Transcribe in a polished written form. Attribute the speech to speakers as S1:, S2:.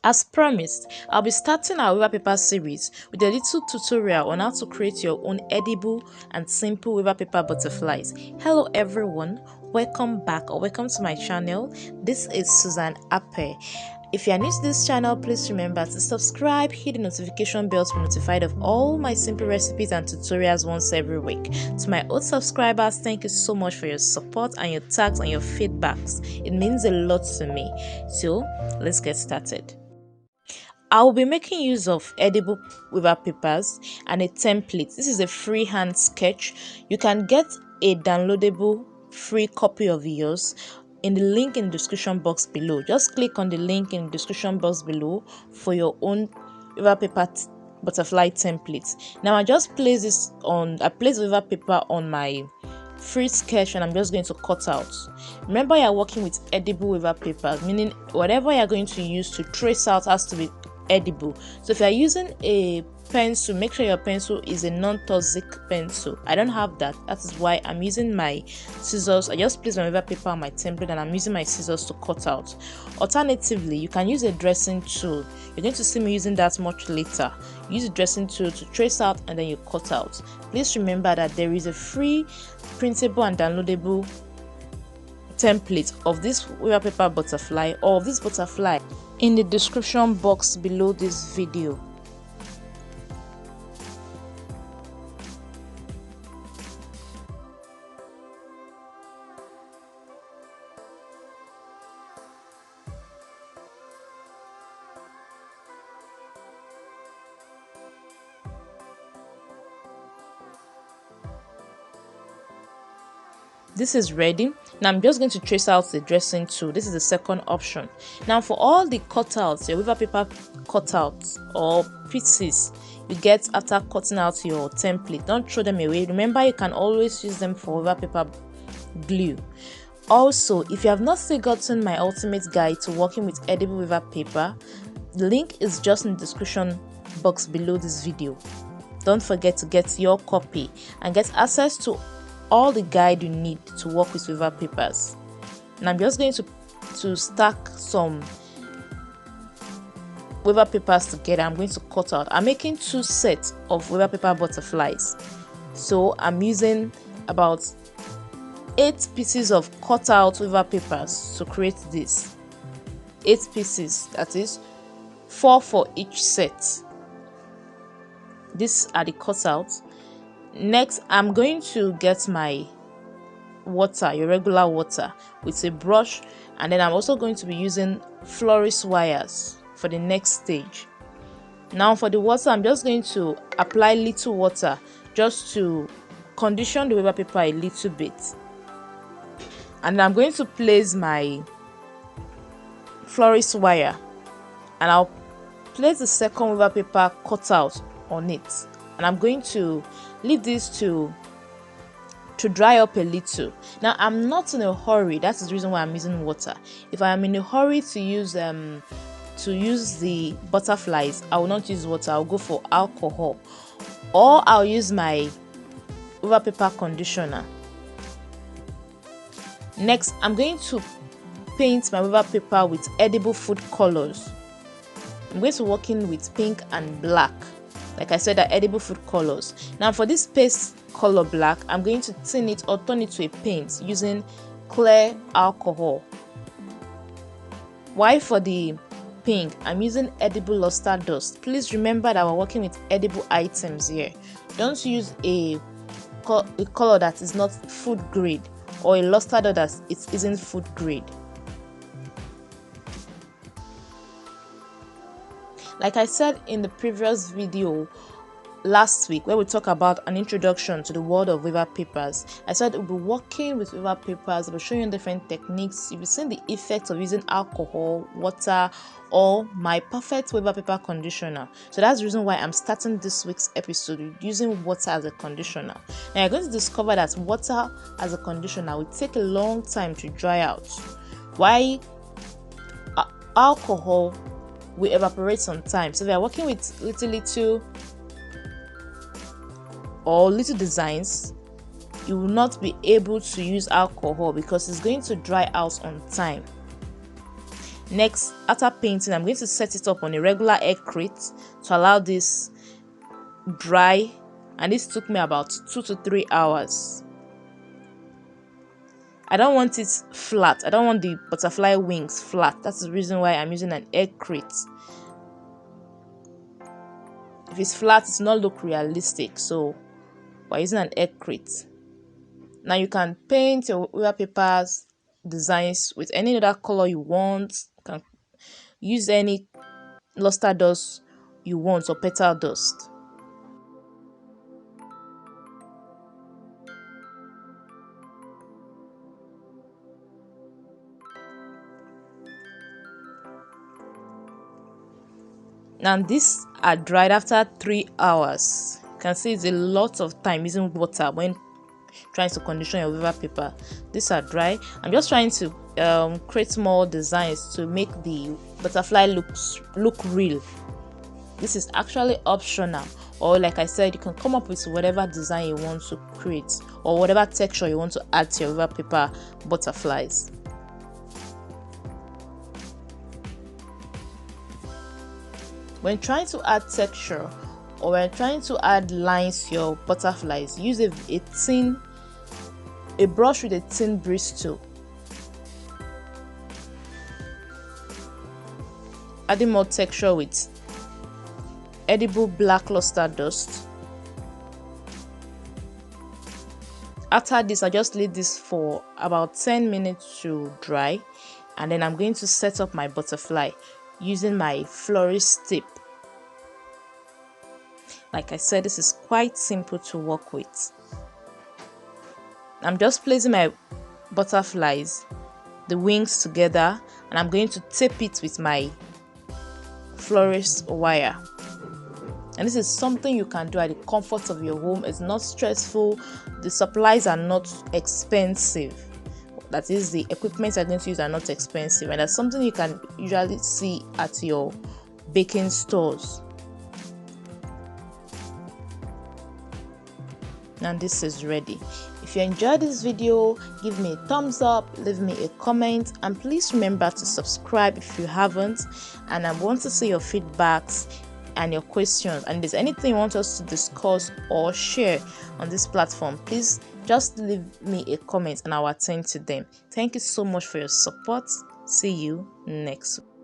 S1: As promised, I'll be starting our wafer paper series with a little tutorial on how to create your own edible and simple wafer paper butterflies. Hello everyone, welcome back or welcome to my channel. This is Susan Ape. If you are new to this channel, please remember to subscribe, hit the notification bell to be notified of all my simple recipes and tutorials once every week. To my old subscribers, thank you so much for your support and your tags and your feedbacks. It means a lot to me. So let's get started. I will be making use of edible wafer papers and a template. This is a freehand sketch. You can get a downloadable free copy of yours in the link in the description box below. Just click on the link in the description box below for your own wafer paper butterfly template. Now I just place this on, I place wafer paper on my free sketch and I'm just going to cut out. Remember, you're working with edible wafer papers, meaning whatever you're going to use to trace out has to be edible. So if you're using a pencil, make sure your pencil is a non-toxic pencil. I don't have that. That is why I'm using my scissors. I just place my wafer paper on my template and I'm using my scissors to cut out. Alternatively, you can use a dressing tool. You're going to see me using that much later. Use a dressing tool to trace out and then you cut out. Please remember that there is a free printable and downloadable template of this wafer paper butterfly or of this butterfly in the description box below this video. This is ready. Now I'm just going to trace out the dressing tool. This is the second option. Now for all the cutouts, your wafer paper cutouts or pieces you get after cutting out your template, don't throw them away. Remember, you can always use them for wafer paper glue. Also, if you have not still gotten my ultimate guide to working with edible wafer paper, the link is just in the description box below this video. Don't forget to get your copy and get access to all the guide you need to work with wafer papers. And I'm just going to stack some wafer papers together. I'm going to cut out. I'm making 2 sets of wafer paper butterflies, so I'm using about 8 pieces of cut out wafer papers to create this. 8 pieces, that is 4 for each set. These are the cutouts. Next, I'm going to get my water, your regular water, with a brush, and then I'm also going to be using florist wires for the next stage. Now for the water, I'm just going to apply little water just to condition the wafer paper a little bit, and I'm going to place my florist wire and I'll place the second wafer paper cutout on it, and I'm going to leave this to dry up a little. Now I'm not in a hurry. That's the reason why I'm using water. If I am in a hurry to use the butterflies, I will not use water. I'll go for alcohol, or I'll use my wafer paper conditioner. Next, I'm going to paint my wafer paper with edible food colors. I'm going to work in with pink and black. Like I said, are edible food colors. Now for this paste color black, I'm going to tint it or turn it to a paint using clear alcohol. While for the pink, I'm using edible luster dust. Please remember that we're working with edible items here. Don't use a color that is not food grade or a luster dust that it isn't food grade. Like I said in the previous video last week, where we talk about an introduction to the world of wafer papers, I said we'll be working with wafer papers. I'll be showing you different techniques. You'll be seeing the effects of using alcohol, water, or my perfect wafer paper conditioner. So that's the reason why I'm starting this week's episode with using water as a conditioner. Now you're going to discover that water as a conditioner will take a long time to dry out, while alcohol will evaporate sometimes. So if you're working with little designs, you will not be able to use alcohol because it's going to dry out on time. Next, after painting, I'm going to set it up on a regular egg crate to allow this dry, and this took me about 2 to 3 hours. I don't want it flat. I don't want the butterfly wings flat. That's the reason why I'm using an egg crate. If it's flat, it's not look realistic, so we're using an egg crate. Now you can paint your wafer papers designs with any other color you want. You can use any luster dust you want or petal dust. Now these are dried after 3 hours. You can see it's a lot of time using water when trying to condition your wafer paper. These are dry. I'm just trying to create more designs to make the butterfly look real. This is actually optional, or like I said, you can come up with whatever design you want to create or whatever texture you want to add to your wafer paper butterflies. When trying to add texture or when trying to add lines to your butterflies, use a brush with a thin bristle. Adding more texture with edible black luster dust. After this, I just leave this for about 10 minutes to dry, and then I'm going to set up my butterfly using my florist tip. Like I said, this is quite simple to work with. I'm just placing my butterflies, the wings together, and I'm going to tape it with my florist wire. And this is something you can do at the comfort of your home. It's not stressful. The supplies are not expensive. That is, the equipment I'm going to use are not expensive, and that's something you can usually see at your baking stores. And this is ready. If you enjoyed this video, give me a thumbs up, leave me a comment, and please remember to subscribe if you haven't. And I want to see your feedbacks and your questions, and if there's anything you want us to discuss or share on this platform, please just leave me a comment and I'll attend to them. Thank you so much for your support. See you next week.